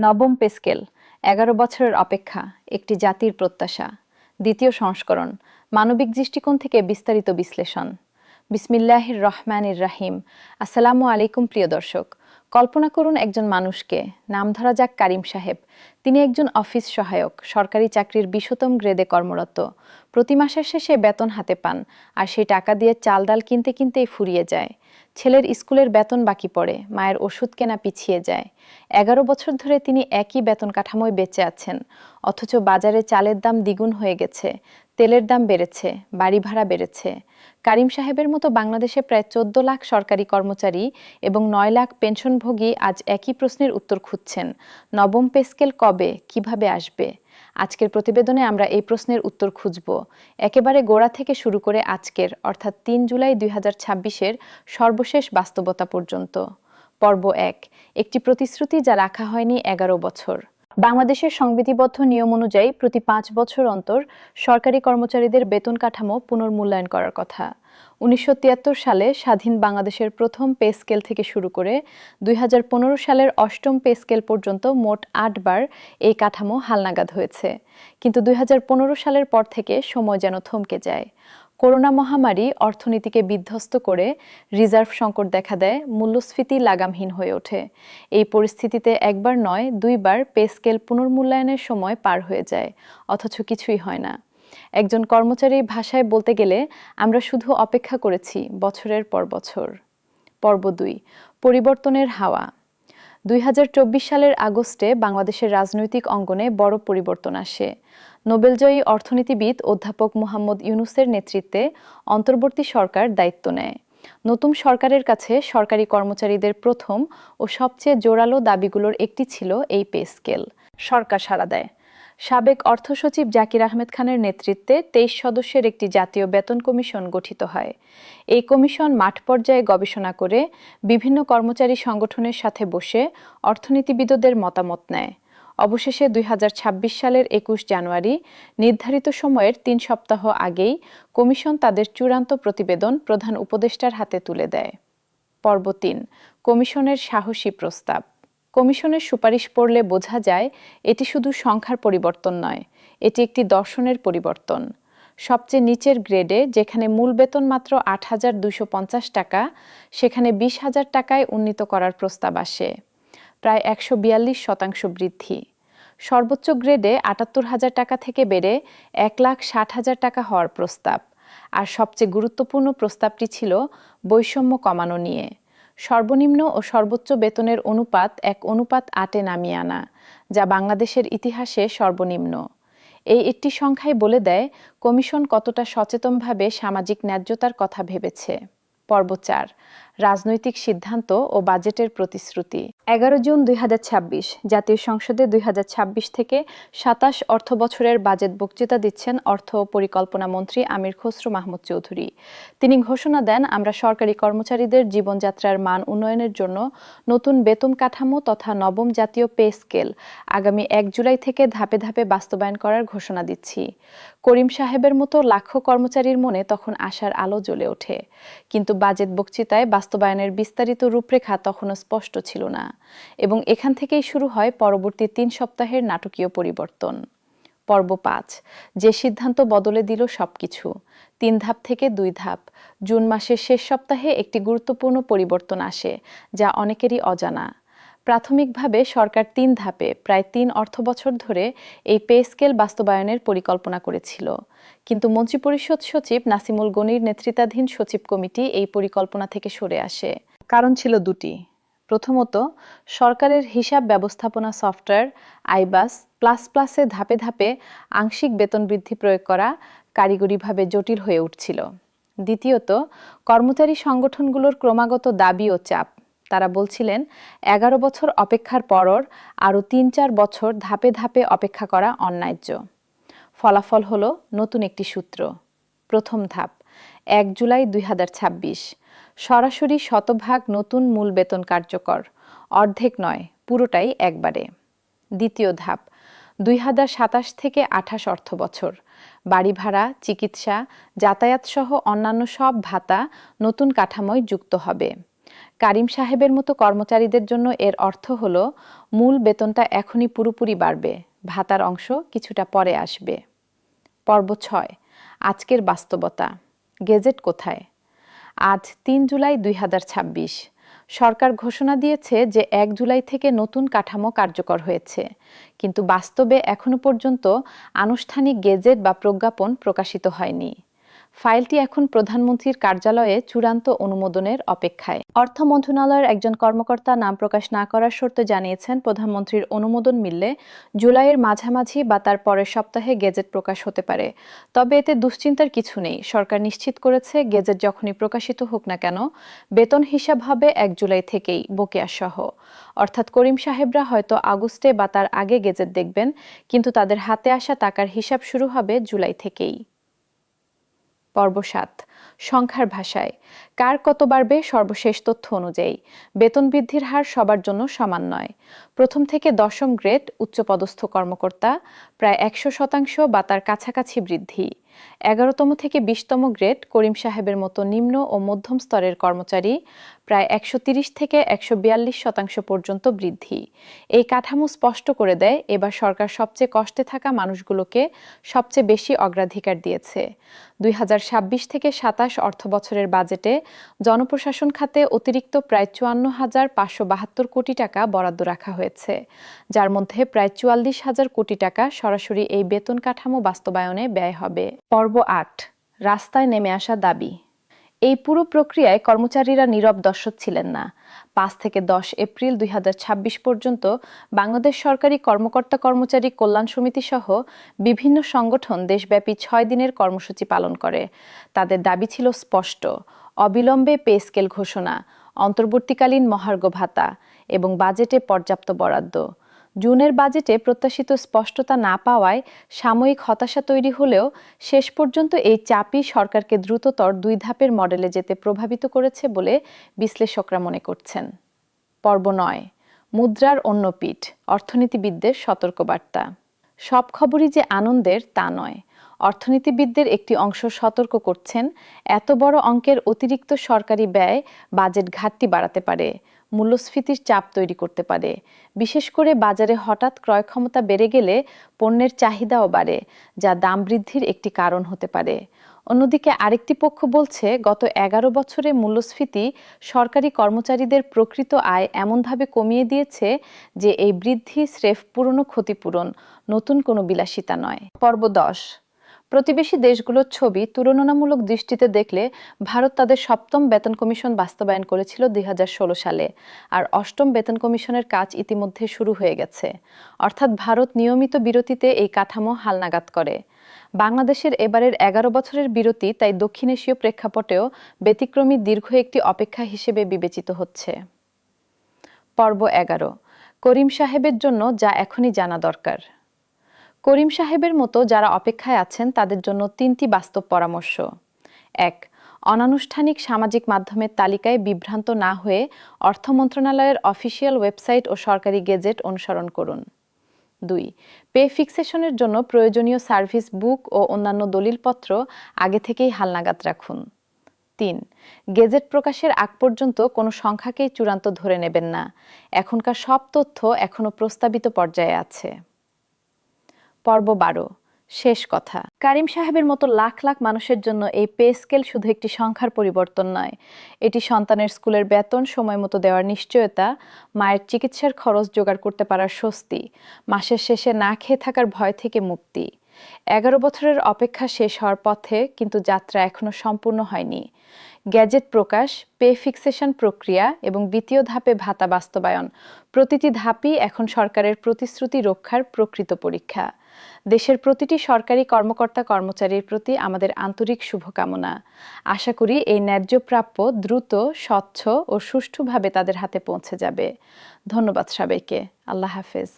নবম pay scale ১১ বছরের অপেক্ষা একটি জাতির প্রত্যাশা দ্বিতীয় সংস্করণ মানবিক দৃষ্টিকোণ থেকে বিস্তারিত বিশ্লেষণ বিসমিল্লাহির রহমানির রাহিম। আসসালামু আলাইকুম প্রিয় দর্শক। কল্পনা করুন একজন মানুষকে, নাম ধরা যাক কারিম সাহেব। তিনি একজন অফিস সহায়ক, সরকারি চাকরির ২০তম গ্রেডে কর্মরত। প্রতি মাসের শেষে বেতন হাতে পান, আর সেই টাকা দিয়ে চাল ডাল কিনতে কিনতেই ফুরিয়ে যায়। ছেলের স্কুলের বেতন বাকি পড়ে, মায়ের ওষুধ কেনা পিছিয়ে যায়। ১১ বছর ধরে তিনি একই বেতন কাঠামোয় বেঁচে আছেন, অথচ বাজারে চালের দাম দ্বিগুণ হয়ে গেছে, তেলের দাম বেড়েছে, বাড়ি ভাড়া বেড়েছে। কারিম সাহেবের মতো বাংলাদেশে প্রায় ১৪ লাখ সরকারি কর্মচারী এবং ৯ লাখ পেনশনভোগী আজ একই প্রশ্নের উত্তর খুঁজছেন। নবম পে স্কেল কবে, কিভাবে আসবে? আজকের প্রতিবেদনে আমরা এই প্রশ্নের উত্তর খুঁজব, একেবারে গোড়া থেকে শুরু করে আজকের অর্থাৎ ৩ জুলাই ২০২৬-এর সর্বশেষ বাস্তবতা পর্যন্ত। পর্ব ১, একটি প্রতিশ্রুতি যা রাখা হয়নি ১১ বছর। বাংলাদেশের সংবিধিবদ্ধ নিয়ম অনুযায়ী প্রতি ৫ বছর অন্তর সরকারি কর্মচারীদের বেতন কাঠামো পুনর্মূল্যায়ন করার কথা। ১৯৭৩ সালে স্বাধীন বাংলাদেশের প্রথম পে স্কেল থেকে শুরু করে ২০১৫ সালের অষ্টম পে স্কেল পর্যন্ত মোট ৮ বার এই কাঠামো হালনাগাদ হয়েছে। কিন্তু ২০১৫ সালের পর থেকে সময় যেন থমকে যায়। করোনা মহামারী অর্থনীতিকে বিধ্বস্ত করে রিজার্ভ সংকট দেখা দেয়, মূল্যস্ফীতি লাগামহীন হয়ে ওঠে। এই পরিস্থিতিতে একবার নয়, ২ বার পে স্কেল পুনর্মূল্যায়নের সময় পার হয়ে যায়, অথচ কিছুই হয় না। একজন কর্মচারীর ভাষায় বলতে গেলে আমরা শুধু অপেক্ষা করেছি বছরের পর বছর। পর্ব ২, পরিবর্তনের হাওয়া। ২০২৪ সালের আগস্টে বাংলাদেশের রাজনৈতিক অঙ্গনে বড় পরিবর্তন আসে। নোবেলজয়ী অর্থনীতিবিদ অধ্যাপক মোহাম্মদ ইউনূসের নেতৃত্বে অন্তর্বর্তী সরকার দায়িত্ব নেয়। নতুন সরকারের কাছে সরকারি কর্মচারীদের প্রথম ও সবচেয়ে জোরালো দাবিগুলোর একটি ছিল এই পে স্কেল। সরকার সাড়া দেয়। সাবেক অর্থ সচিব জাকির আহমেদ খানের নেতৃত্বে ২৩ সদস্যের একটি জাতীয় বেতন কমিশন গঠিত হয়। এই কমিশন মাঠ পর্যায়ে গবেষণা করে বিভিন্ন কর্মচারী সংগঠনের সাথে বসে অর্থনীতিবিদদের মতামত নেয়। অবশেষে ২০২৬ সালের ২১ জানুয়ারি নির্ধারিত সময়ের ৩ সপ্তাহ আগেই কমিশন তাদের চূড়ান্ত প্রতিবেদন প্রধান উপদেষ্টার হাতে তুলে দেয়। পর্ব ৩, কমিশনের সাহসী প্রস্তাব। কমিশনের সুপারিশ পড়লে বোঝা যায় এটি শুধু সংখ্যার পরিবর্তন নয়, এটি একটি দর্শনের পরিবর্তন। সবচেয়ে নিচের গ্রেডে, যেখানে মূল বেতন মাত্র ৮,২৫০ টাকা, সেখানে ২০,০০০ টাকায় উন্নীত করার প্রস্তাব আসে, প্রায় ১৪২% বৃদ্ধি। সর্বোচ্চ গ্রেডে ৭৮,০০০ টাকা থেকে বেড়ে ১,৬০,০০০ টাকা হওয়ার প্রস্তাব। আর সবচেয়ে গুরুত্বপূর্ণ প্রস্তাবটি ছিল বৈষম্য কমানো নিয়ে। সর্বনিম্ন ও সর্বোচ্চ বেতনের অনুপাত ১:৮-এ নামিয়ে আনা, যা বাংলাদেশের ইতিহাসে সর্বনিম্ন। এই একটি সংখ্যাই বলে দেয় কমিশন কতটা সচেতনভাবে সামাজিক ন্যায্যতার কথা ভেবেছে। পর্ব ৪, রাজনৈতিক সিদ্ধান্ত ও বাজেটের প্রতিশ্রুতি। ১১ জুন ২০২৬ জাতীয় সংসদে ২০২৬ থেকে ২৭ অর্থ বছরের বাজেট বক্তৃতা দিচ্ছেন অর্থ ও পরিকল্পনা মন্ত্রী আমির খসরু মাহমুদ চৌধুরী। তিনি ঘোষণা দেন, আমরা সরকারি কর্মচারীদের জীবনযাত্রার মান উন্নয়নের জন্য নতুন বেতন কাঠামো তথা নবম জাতীয় পে স্কেল আগামী ১ জুলাই থেকে ধাপে ধাপে বাস্তবায়ন করার ঘোষণা দিচ্ছি। করিম সাহেবের মতো লাখো কর্মচারীর মনে তখন আশার আলো জ্বলে ওঠে। কিন্তু বাজেট বক্তৃতায় বাস্তবায়নের বিস্তারিত রূপরেখা তখনও স্পষ্ট ছিল না, এবং এখান থেকেই শুরু হয় পরবর্তী ৩ সপ্তাহের নাটকীয় পরিবর্তন। পর্ব ৫, যে সিদ্ধান্ত বদলে দিল সবকিছু। ৩ ধাপ থেকে ২ ধাপ। জুন মাসের শেষ সপ্তাহে একটি গুরুত্বপূর্ণ পরিবর্তন আসে, যা অনেকেরই অজানা। প্রাথমিকভাবে সরকার ৩ ধাপে প্রায় ৩ অর্থবছর ধরে এই পে স্কেল বাস্তবায়নের পরিকল্পনা করেছিল। কিন্তু মন্ত্রিপরিষদ সচিব নাসিমুল গনির নেতৃত্বাধীন সচিব কমিটি এই পরিকল্পনা থেকে সরে আসে। কারণ ছিল দুটি। প্রথমত, সরকারের হিসাব ব্যবস্থাপনা সফটওয়্যার আইবাস প্লাসে ধাপে ধাপে আংশিক বেতন বৃদ্ধি প্রয়োগ করা কারিগরিভাবে জটিল হয়ে উঠছিল। দ্বিতীয়ত, কর্মচারী সংগঠনগুলোর ক্রমাগত দাবি ও চাপ। তারা বলছিলেন, ১১ বছর অপেক্ষার পরও আরও ৩-৪ বছর ধাপে ধাপে অপেক্ষা করা অন্যায্য। ফলাফল হলো নতুন একটি সূত্র। প্রথম ধাপ, ১ জুলাই ২০২৬, সরাসরি শতভাগ নতুন মূল বেতন কার্যকর, অর্ধেক নয়, পুরোটাই একবারে। দ্বিতীয় ধাপ, ২০২৭ থেকে ২৮ অর্থ বছর, বাড়ি ভাড়া, চিকিৎসা, যাতায়াত সহ অন্যান্য সব ভাতা নতুন কাঠামোয় যুক্ত হবে। কারিম সাহেবের মতো কর্মচারীদের জন্য এর অর্থ হলো মূল বেতনটা এখনই পুরোপুরি বাড়বে, ভাতার অংশ কিছুটা পরে আসবে। পর্ব 6, আজকের বাস্তবতা। গেজেট কোথায়? আজ ৩ জুলাই ২০২৬। সরকার ঘোষণা দিয়েছে যে ১ জুলাই থেকে নতুন কাঠামো কার্যকর হয়েছে, কিন্তু বাস্তবে এখনো পর্যন্ত আনুষ্ঠানিক গেজেট বা প্রজ্ঞাপন প্রকাশিত হয়নি। ফাইলটি এখন প্রধানমন্ত্রীর কার্যালয়ে চূড়ান্ত অনুমোদনের অপেক্ষায়। অর্থ মন্ত্রণালয়ের একজন কর্মকর্তা নাম প্রকাশ না করার শর্তে জানিয়েছেন, প্রধানমন্ত্রীর অনুমোদন মিললে জুলাইয়ের মাঝামাঝি বা তার পরের সপ্তাহে গেজেট প্রকাশ হতে পারে। তবে এতে দুশ্চিন্তার কিছু নেই। সরকার নিশ্চিত করেছে, গেজেট যখনই প্রকাশিত হোক না কেন, বেতন হিসাব হবে ১ জুলাই থেকেই, বকেয়া সহ। অর্থাৎ করিম সাহেবরা হয়তো আগস্টে বা তার আগে গেজেট দেখবেন, কিন্তু তাদের হাতে আসা টাকার হিসাব শুরু হবে জুলাই থেকেই। পর্ব ৭, সংখ্যার ভাষায়। কার কত বাড়বে? সর্বশেষ তথ্য অনুযায়ী বেতন বৃদ্ধির হার সবার জন্য সমান নয়। প্রথম থেকে দশম গ্রেড উচ্চপদস্থ কর্মকর্তা প্রায় ১০০% বা তার কাছাকাছি বৃদ্ধি। ১১তম থেকে ২০তম গ্রেড করিম সাহেবের মতো নিম্ন ও মধ্যম স্তরের কর্মচারী প্রায় ১৩০ থেকে ১৪২% পর্যন্ত বৃদ্ধি। এই কাঠামো স্পষ্ট করে দেয়, এবার সরকার সবচেয়ে কষ্টে থাকা মানুষগুলোকে সবচেয়ে বেশি অগ্রাধিকার দিয়েছে। ২০২৬ থেকে ২৭ অর্থবছরের বাজেটে জনপ্রশাসন খাতে অতিরিক্ত প্রায় ৫৪,৫৭২ কোটি টাকা বরাদ্দ রাখা হয়েছে, যার মধ্যে প্রায় ৪৪,০০০ কোটি টাকা সরাসরি এই বেতন কাঠামো বাস্তবায়নে ব্যয় হবে। পর্ব ৮, রাস্তায় নেমে আসা দাবি। এই পুরো প্রক্রিয়ায় কর্মচারীরা নীরব দর্শক ছিলেন না। ৫ থেকে ১০ এপ্রিল ২০২৬ পর্যন্ত বাংলাদেশ সরকারি কর্মকর্তা কর্মচারী কল্যাণ সমিতি সহ বিভিন্ন সংগঠন দেশব্যাপী ৬ দিনের কর্মসূচি পালন করে। তাদের দাবি ছিল স্পষ্ট: অবিলম্বে পে স্কেল ঘোষণা, অন্তর্বর্তীকালীন মহার্ঘ ভাতা এবং বাজেটে পর্যাপ্ত বরাদ্দ। জুনের বাজেটে প্রত্যাশিত স্পষ্টতা না পাওয়ায় সাময়িক হতাশা তৈরি হলেও শেষ পর্যন্ত এই চাপই সরকারকে দ্রুততর ২ ধাপের মডেলে যেতে প্রভাবিত করেছে বলে বিশ্লেষকরা মনে করছেন। পর্ব ৯, মুদ্রার অন্য পিঠ, অর্থনীতিবিদদের সতর্কবার্তা। সব খবরই যে আনন্দের তা নয়। অর্থনীতিবিদদের একটি অংশ সতর্ক করছেন, এত বড় অঙ্কের অতিরিক্ত সরকারি ব্যয় বাজেট ঘাটতি বাড়াতে পারে, মূল্যস্ফীতির চাপ তৈরি করতে পারে। বিশেষ করে বাজারে হঠাৎ ক্রয় ক্ষমতা বেড়ে গেলে পণ্যের চাহিদাও বাড়ে, যা দাম বৃদ্ধির একটি কারণ হতে পারে। অন্যদিকে আরেকটি পক্ষ বলছে, গত ১১ বছরে মূল্যস্ফীতি সরকারি কর্মচারীদের প্রকৃত আয় এমনভাবে কমিয়ে দিয়েছে যে এই বৃদ্ধি স্রেফ পুরনো ক্ষতিপূরণ, নতুন কোনো বিলাসিতা নয়। পর্ব ১০, প্রতিবেশী দেশগুলোর ছবি তুলনামূলক দৃষ্টিতে দেখলে ভারত তাদের ৭ম বেতন কমিশন বাস্তবায়ন করেছিল ২০১৬ সালে, আর ৮ম বেতন কমিশনের কাজ ইতিমধ্যে শুরু হয়ে গেছে। অর্থাৎ ভারত নিয়মিত বিরতিতে এই কাঠামো হালনাগাদ করে। বাংলাদেশের এবারের ১১ বছরের বিরতি তাই দক্ষিণ এশীয় প্রেক্ষাপটেও ব্যতিক্রমী দীর্ঘ একটি অপেক্ষা হিসেবে বিবেচিত হচ্ছে। পর্ব ১১, করিম সাহেবের জন্য যা এখনই জানা দরকার। করিম সাহেবের মতো যারা অপেক্ষায় আছেন তাদের জন্য ৩টি বাস্তব পরামর্শ। ১. অনানুষ্ঠানিক সামাজিক মাধ্যমের তালিকায় বিভ্রান্ত না হয়ে অর্থ মন্ত্রণালয়ের অফিসিয়াল ওয়েবসাইট ও সরকারি গেজেট অনুসরণ করুন। ২. পে ফিক্সেশনের জন্য প্রয়োজনীয় সার্ভিস বুক ও অন্যান্য দলিলপত্র আগে থেকেই হালনাগাদ রাখুন। ৩. গেজেট প্রকাশের আগ পর্যন্ত কোনো সংখ্যাকেই চূড়ান্ত ধরে নেবেন না। এখনকার সব তথ্য এখনও প্রস্তাবিত পর্যায়ে আছে। পর্ব ১২, শেষ কথা। কারিম সাহেবের মতো লাখ লাখ মানুষের জন্য এই পে স্কেল শুধু একটি সংখ্যার পরিবর্তন নয়, এটি সন্তানের স্কুলের বেতন সময় মতো দেওয়ার নিশ্চয়তা, মায়ের চিকিৎসার খরচ জোগাড় করতে পারার স্বস্তি, মাসের শেষে না খেয়ে থাকার ভয় থেকে মুক্তি। ১১ বছরের অপেক্ষা শেষ হওয়ার পথে, কিন্তু যাত্রা এখনো সম্পূর্ণ হয়নি। গ্যাজেট প্রকাশ, পে ফিক্সেশন প্রক্রিয়া এবং দ্বিতীয় ধাপে ভাতা বাস্তবায়ন, প্রতিটি ধাপই এখন সরকারের প্রতিশ্রুতি রক্ষার প্রকৃত পরীক্ষা। দেশের প্রতিটি সরকারি কর্মকর্তা কর্মচারীর প্রতি আমাদের আন্তরিক শুভকামনা। আশা করি এই ন্যায্য প্রাপ্য দ্রুত, স্বচ্ছ ও সুষ্ঠুভাবে তাদের হাতে পৌঁছে যাবে। ধন্যবাদ সবাইকে। আল্লাহ হাফেজ।